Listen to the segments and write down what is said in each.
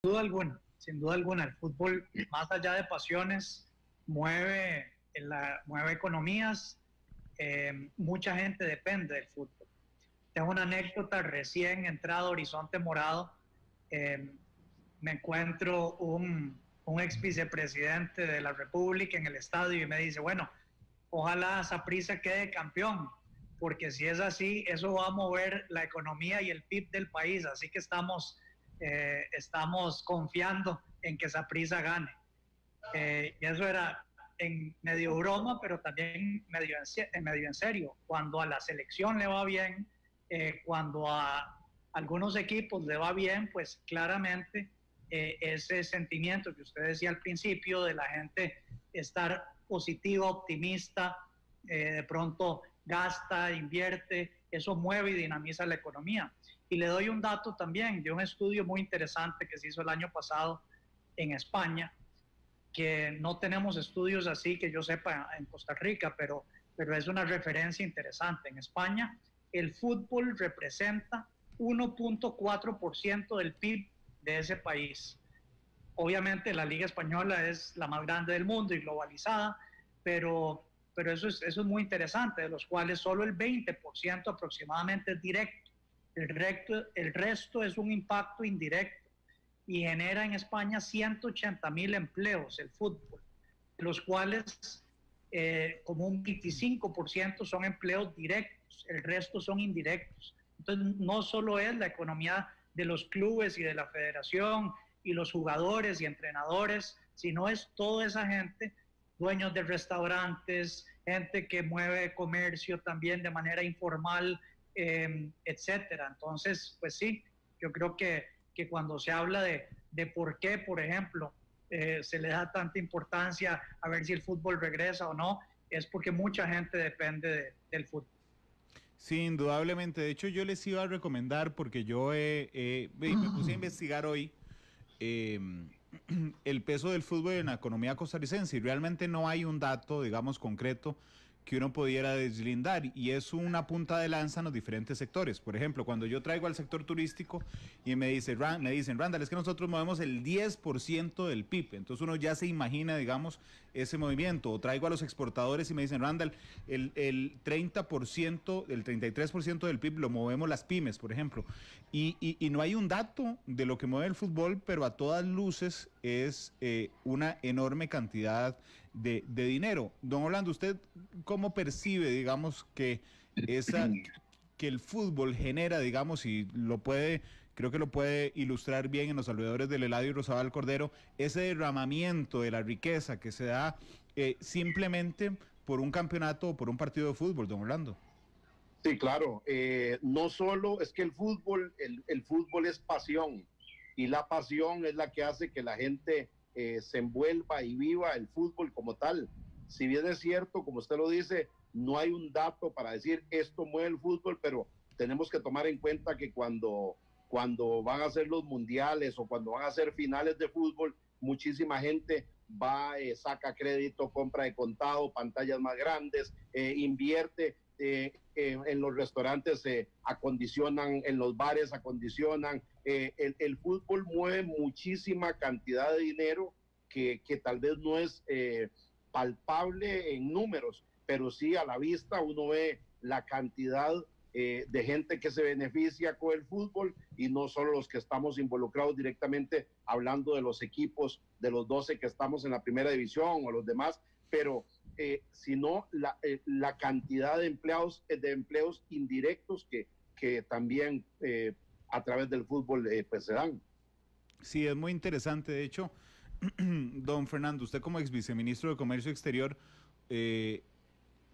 Sin duda alguna, el fútbol, más allá de pasiones, mueve economías. Mucha gente depende del fútbol. Tengo una anécdota: recién entrado a Horizonte Morado, eh, me encuentro un ex vicepresidente de la República en el estadio y me dice, bueno, ojalá Saprissa quede campeón, porque si es así, eso va a mover la economía y el PIB del país, así que estamos confiando en que Saprissa gane. Y eso era en medio broma, pero también medio en serio. Cuando a la selección le va bien, cuando a algunos equipos le va bien, pues claramente ese sentimiento que usted decía al principio de la gente estar positiva, optimista, de pronto gasta, invierte, eso mueve y dinamiza la economía. Y le doy un dato también de un estudio muy interesante que se hizo el año pasado en España, que no tenemos estudios así que yo sepa en Costa Rica, pero es una referencia interesante. En España, el fútbol representa 1.4% del PIB de ese país. Obviamente la Liga Española es la más grande del mundo y globalizada, pero eso es muy interesante, de los cuales solo el 20% aproximadamente es directo. El resto es un impacto indirecto y genera en España 180.000 empleos el fútbol, de los cuales como un 25% son empleos directos, el resto son indirectos. Entonces no solo es la economía de los clubes y de la federación y los jugadores y entrenadores, sino es toda esa gente, dueños de restaurantes, gente que mueve comercio también de manera informal, etcétera. Entonces, pues sí, yo creo que cuando se habla de por qué, por ejemplo, se le da tanta importancia a ver si el fútbol regresa o no, es porque mucha gente depende del fútbol. Sí, indudablemente. De hecho, yo les iba a recomendar, porque yo me puse a investigar hoy eh, el peso del fútbol en la economía costarricense y realmente no hay un dato, digamos, concreto que uno pudiera deslindar y es una punta de lanza en los diferentes sectores. Por ejemplo, cuando yo traigo al sector turístico y me dicen, Randall, es que nosotros movemos el 10% del PIB, entonces uno ya se imagina, digamos, ese movimiento. O traigo a los exportadores y me dicen, Randall, el 30%, el 33% del PIB lo movemos las pymes, por ejemplo. Y no hay un dato de lo que mueve el fútbol, pero a todas luces es una enorme cantidad de dinero. Don Orlando, ¿usted cómo percibe, digamos, que el fútbol genera, digamos, y creo que lo puede ilustrar bien en los alrededores del Eladio Rosabal Cordero, ese derramamiento de la riqueza que se da simplemente por un campeonato o por un partido de fútbol, don Orlando? Sí, claro. No solo es que el fútbol es pasión y la pasión es la que hace que la gente se envuelva y viva el fútbol como tal. Si bien es cierto, como usted lo dice, no hay un dato para decir esto mueve el fútbol, pero tenemos que tomar en cuenta que cuando van a ser los mundiales o cuando van a ser finales de fútbol, muchísima gente va, saca crédito, compra de contado, pantallas más grandes, invierte en los restaurantes, acondicionan, en los bares acondicionan. El fútbol mueve muchísima cantidad de dinero que tal vez no es palpable en números, pero sí a la vista uno ve la cantidad de gente que se beneficia con el fútbol y no solo los que estamos involucrados directamente, hablando de los equipos, de los 12 que estamos en la primera división o los demás, pero sino la cantidad de empleos indirectos que también a través del fútbol pues se dan. Sí, es muy interesante. De hecho, don Fernando, usted como ex viceministro de Comercio Exterior, eh,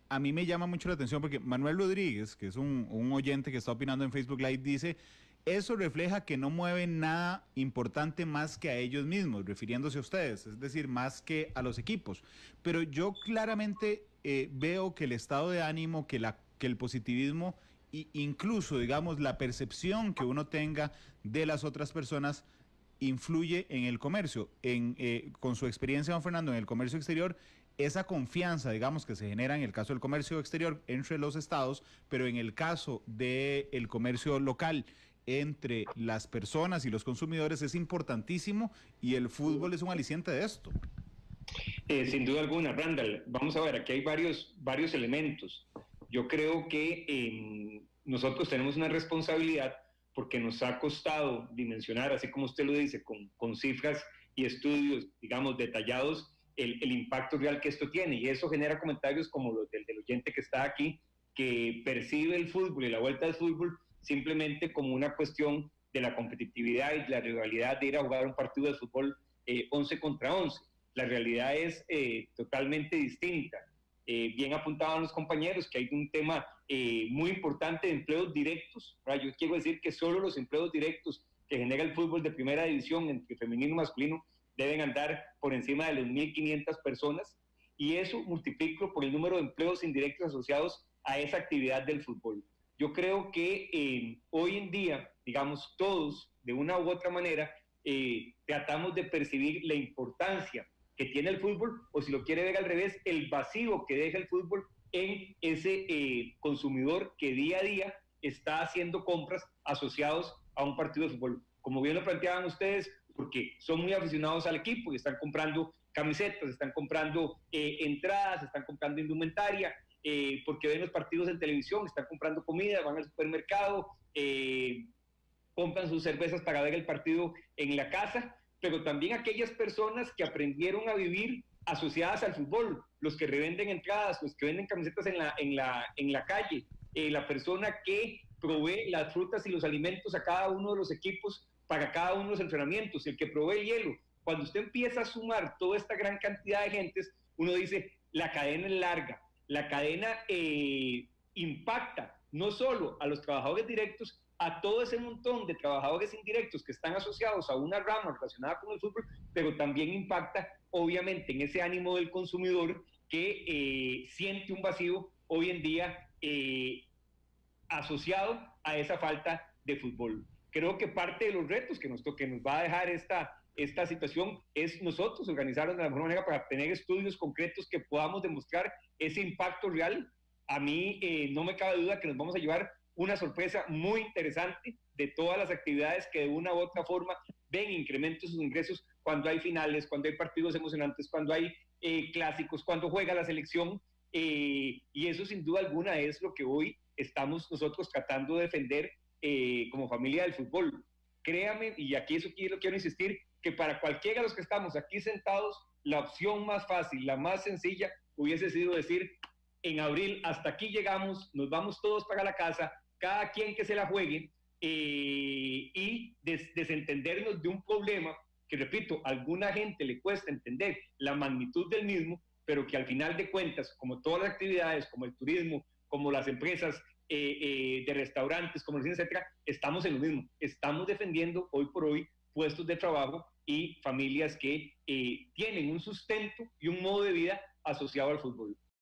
a mí me llama mucho la atención porque Manuel Rodríguez, que es un oyente que está opinando en Facebook Live, dice, eso refleja que no mueven nada importante más que a ellos mismos, refiriéndose a ustedes, es decir, más que a los equipos. Pero yo claramente veo que el estado de ánimo, que el positivismo, incluso, digamos, la percepción que uno tenga de las otras personas, influye en el comercio. Con su experiencia, don Fernando, en el comercio exterior, esa confianza, digamos, que se genera en el caso del comercio exterior entre los estados, pero en el caso del comercio local, entre las personas y los consumidores es importantísimo y el fútbol es un aliciente de esto. Sin duda alguna, Randall. Vamos a ver, aquí hay varios elementos. Yo creo que nosotros tenemos una responsabilidad porque nos ha costado dimensionar, así como usted lo dice, con cifras y estudios, digamos, detallados, el impacto real que esto tiene. Y eso genera comentarios como los del oyente que está aquí, que percibe el fútbol y la vuelta al fútbol simplemente como una cuestión de la competitividad y de la rivalidad de ir a jugar un partido de fútbol 11 contra 11. La realidad es totalmente distinta. Bien apuntaban los compañeros que hay un tema muy importante de empleos directos. Yo quiero decir que solo los empleos directos que genera el fútbol de primera división entre femenino y masculino deben andar por encima de los 1.500 personas, y eso multiplico por el número de empleos indirectos asociados a esa actividad del fútbol. Yo creo que hoy en día, digamos, todos, de una u otra manera, tratamos de percibir la importancia que tiene el fútbol, o si lo quiere ver al revés, el vacío que deja el fútbol en ese consumidor que día a día está haciendo compras asociados a un partido de fútbol. Como bien lo planteaban ustedes, porque son muy aficionados al equipo y están comprando camisetas, están comprando entradas, están comprando indumentaria, porque ven los partidos en televisión, están comprando comida, van al supermercado, compran sus cervezas para ver el partido en la casa, pero también aquellas personas que aprendieron a vivir asociadas al fútbol, los que revenden entradas, los que venden camisetas en la calle, la persona que provee las frutas y los alimentos a cada uno de los equipos para cada uno de los entrenamientos, el que provee el hielo. Cuando usted empieza a sumar toda esta gran cantidad de gentes, uno dice, la cadena es larga, la cadena impacta no solo a los trabajadores directos, a todo ese montón de trabajadores indirectos que están asociados a una rama relacionada con el fútbol, pero también impacta obviamente en ese ánimo del consumidor que siente un vacío hoy en día asociado a esa falta de fútbol. Creo que parte de los retos que nos va a dejar esta situación es nosotros organizarnos de la mejor manera para tener estudios concretos que podamos demostrar ese impacto real. A mí no me cabe duda que nos vamos a llevar una sorpresa muy interesante de todas las actividades que de una u otra forma ven incrementos sus ingresos cuando hay finales, cuando hay partidos emocionantes, cuando hay clásicos, cuando juega la selección, y eso sin duda alguna es lo que hoy estamos nosotros tratando de defender como familia del fútbol. Créame, y aquí eso quiero insistir, que para cualquiera de los que estamos aquí sentados, la opción más fácil, la más sencilla, hubiese sido decir, en abril hasta aquí llegamos, nos vamos todos para la casa, cada quien que se la juegue, y desentendernos de un problema que, repito, a alguna gente le cuesta entender la magnitud del mismo, pero que al final de cuentas, como todas las actividades, como el turismo, como las empresas de restaurantes, comercios, etcétera, estamos en lo mismo. Estamos defendiendo hoy por hoy puestos de trabajo y familias que tienen un sustento y un modo de vida asociado al fútbol.